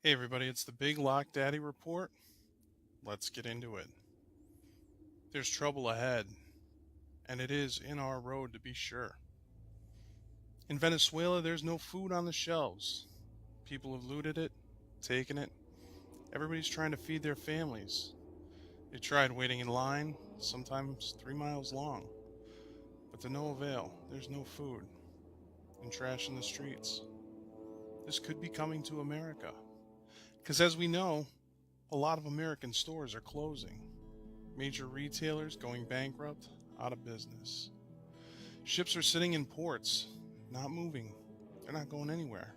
Hey everybody, it's the Big Lock Daddy Report. Let's get into it. There's trouble ahead, and it is in our road to be sure. In Venezuela, there's no food on the shelves. People have looted it, taken it. Everybody's trying to feed their families. They tried waiting in line, sometimes 3 miles long, but to no avail. There's no food, and trash in the streets. This could be coming to America. Because as we know, a lot of American stores are closing. Major retailers going bankrupt, out of business. Ships are sitting in ports, not moving. They're not going anywhere.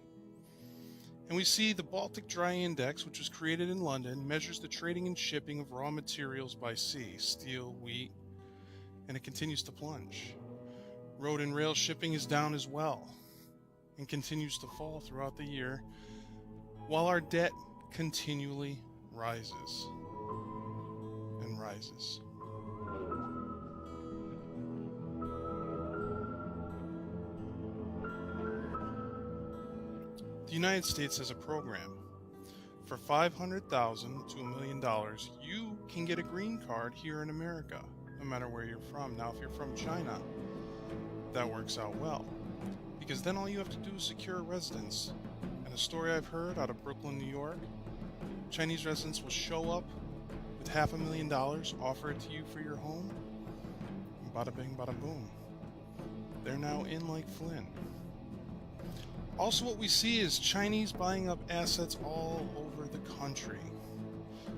And we see the Baltic Dry Index, which was created in London, measures the trading and shipping of raw materials by sea, steel, wheat, and it continues to plunge. Road and rail shipping is down as well and continues to fall throughout the year, while our debt continually rises and rises. The United States has a program. For $500,000 to $1 million, you can get a green card here in America, no matter where you're from. Now, if you're from China, that works out well, because then all you have to do is secure a residence. And a story I've heard out of Brooklyn, New York, Chinese residents will show up with $500,000, offer it to you for your home, and bada bing, bada boom. They're now in like Flynn. Also, what we see is Chinese buying up assets all over the country.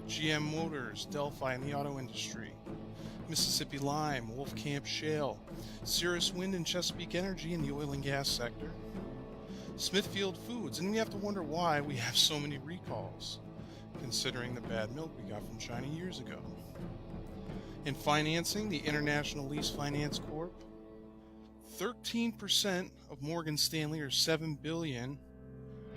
GM Motors, Delphi in the auto industry, Mississippi Lime, Wolfcamp Shale, Cirrus Wind and Chesapeake Energy in the oil and gas sector, Smithfield Foods, and we have to wonder why we have so many recalls, considering the bad milk we got from China years ago. In financing, the International Lease Finance Corp, 13% of Morgan Stanley, or $7 billion,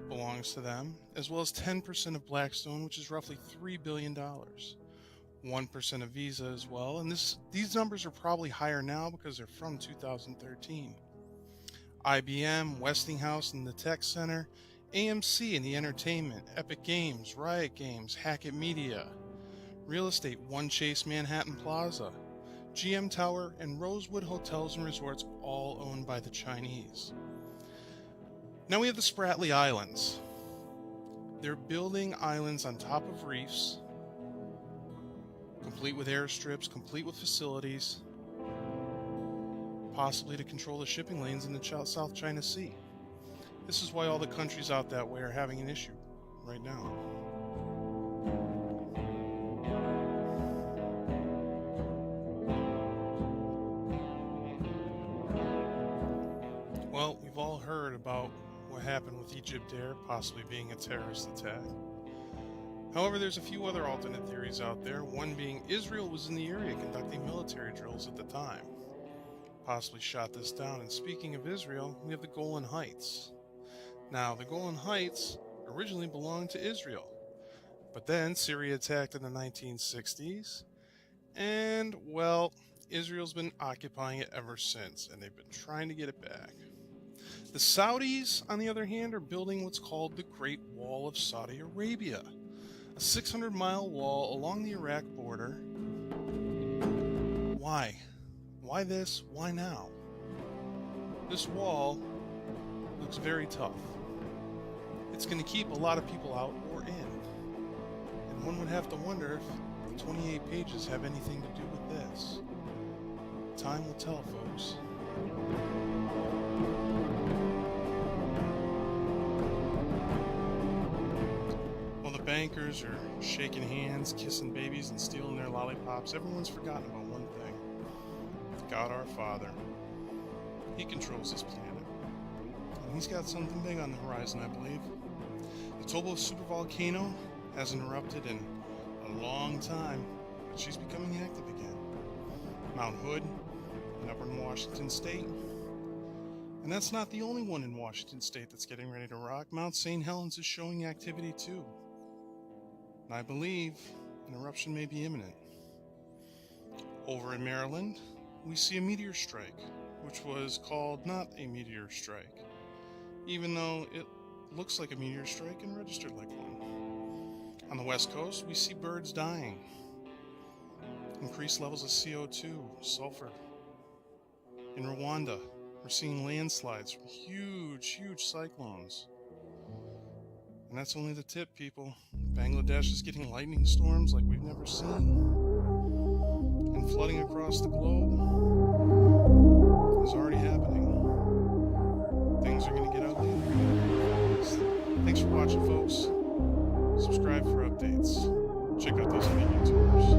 belongs to them, as well as 10% of Blackstone, which is roughly $3 billion. 1% of Visa as well, and these numbers are probably higher now because they're from 2013. IBM, Westinghouse in the tech center, AMC in the entertainment, Epic Games, Riot Games, Hackett Media, real estate, One Chase Manhattan Plaza, GM Tower, and Rosewood Hotels and Resorts, all owned by the Chinese. Now we have the Spratly Islands. They're building islands on top of reefs, complete with airstrips, complete with facilities, possibly to control the shipping lanes in the South China Sea. This is why all the countries out that way are having an issue right now. Well, we've all heard about what happened with Egypt Air possibly being a terrorist attack. However, there's a few other alternate theories out there, one being Israel was in the area conducting military drills at the time, possibly shot this down. And speaking of Israel, we have the Golan Heights. Now, the Golan Heights originally belonged to Israel, but then Syria attacked in the 1960s, and, well, Israel's been occupying it ever since, and they've been trying to get it back. The Saudis, on the other hand, are building what's called the Great Wall of Saudi Arabia, a 600-mile wall along the Iraq border. Why? Why this? Why now? This wall looks very tough. It's going to keep a lot of people out or in. And one would have to wonder if the 28 pages have anything to do with this. Time will tell, folks. While the bankers are shaking hands, kissing babies, and stealing their lollipops, everyone's forgotten about one thing. God our Father. He controls this planet. And he's got something big on the horizon, I believe. The Tobo supervolcano hasn't erupted in a long time, but she's becoming active again. Mount Hood in upper Washington State. And that's not the only one in Washington State that's getting ready to rock. Mount St. Helens is showing activity too. And I believe an eruption may be imminent. Over in Maryland, we see a meteor strike, which was called not a meteor strike, even though it looks like a meteor strike and registered like one. On the west coast, we see birds dying. Increased levels of CO2, sulfur. In Rwanda, we're seeing landslides from huge cyclones. And that's only the tip, people. Bangladesh is getting lightning storms like we've never seen. And flooding across the globe is already happening. Things are going to get ugly. Thanks for watching, folks. Subscribe for updates. Check out these other YouTubers.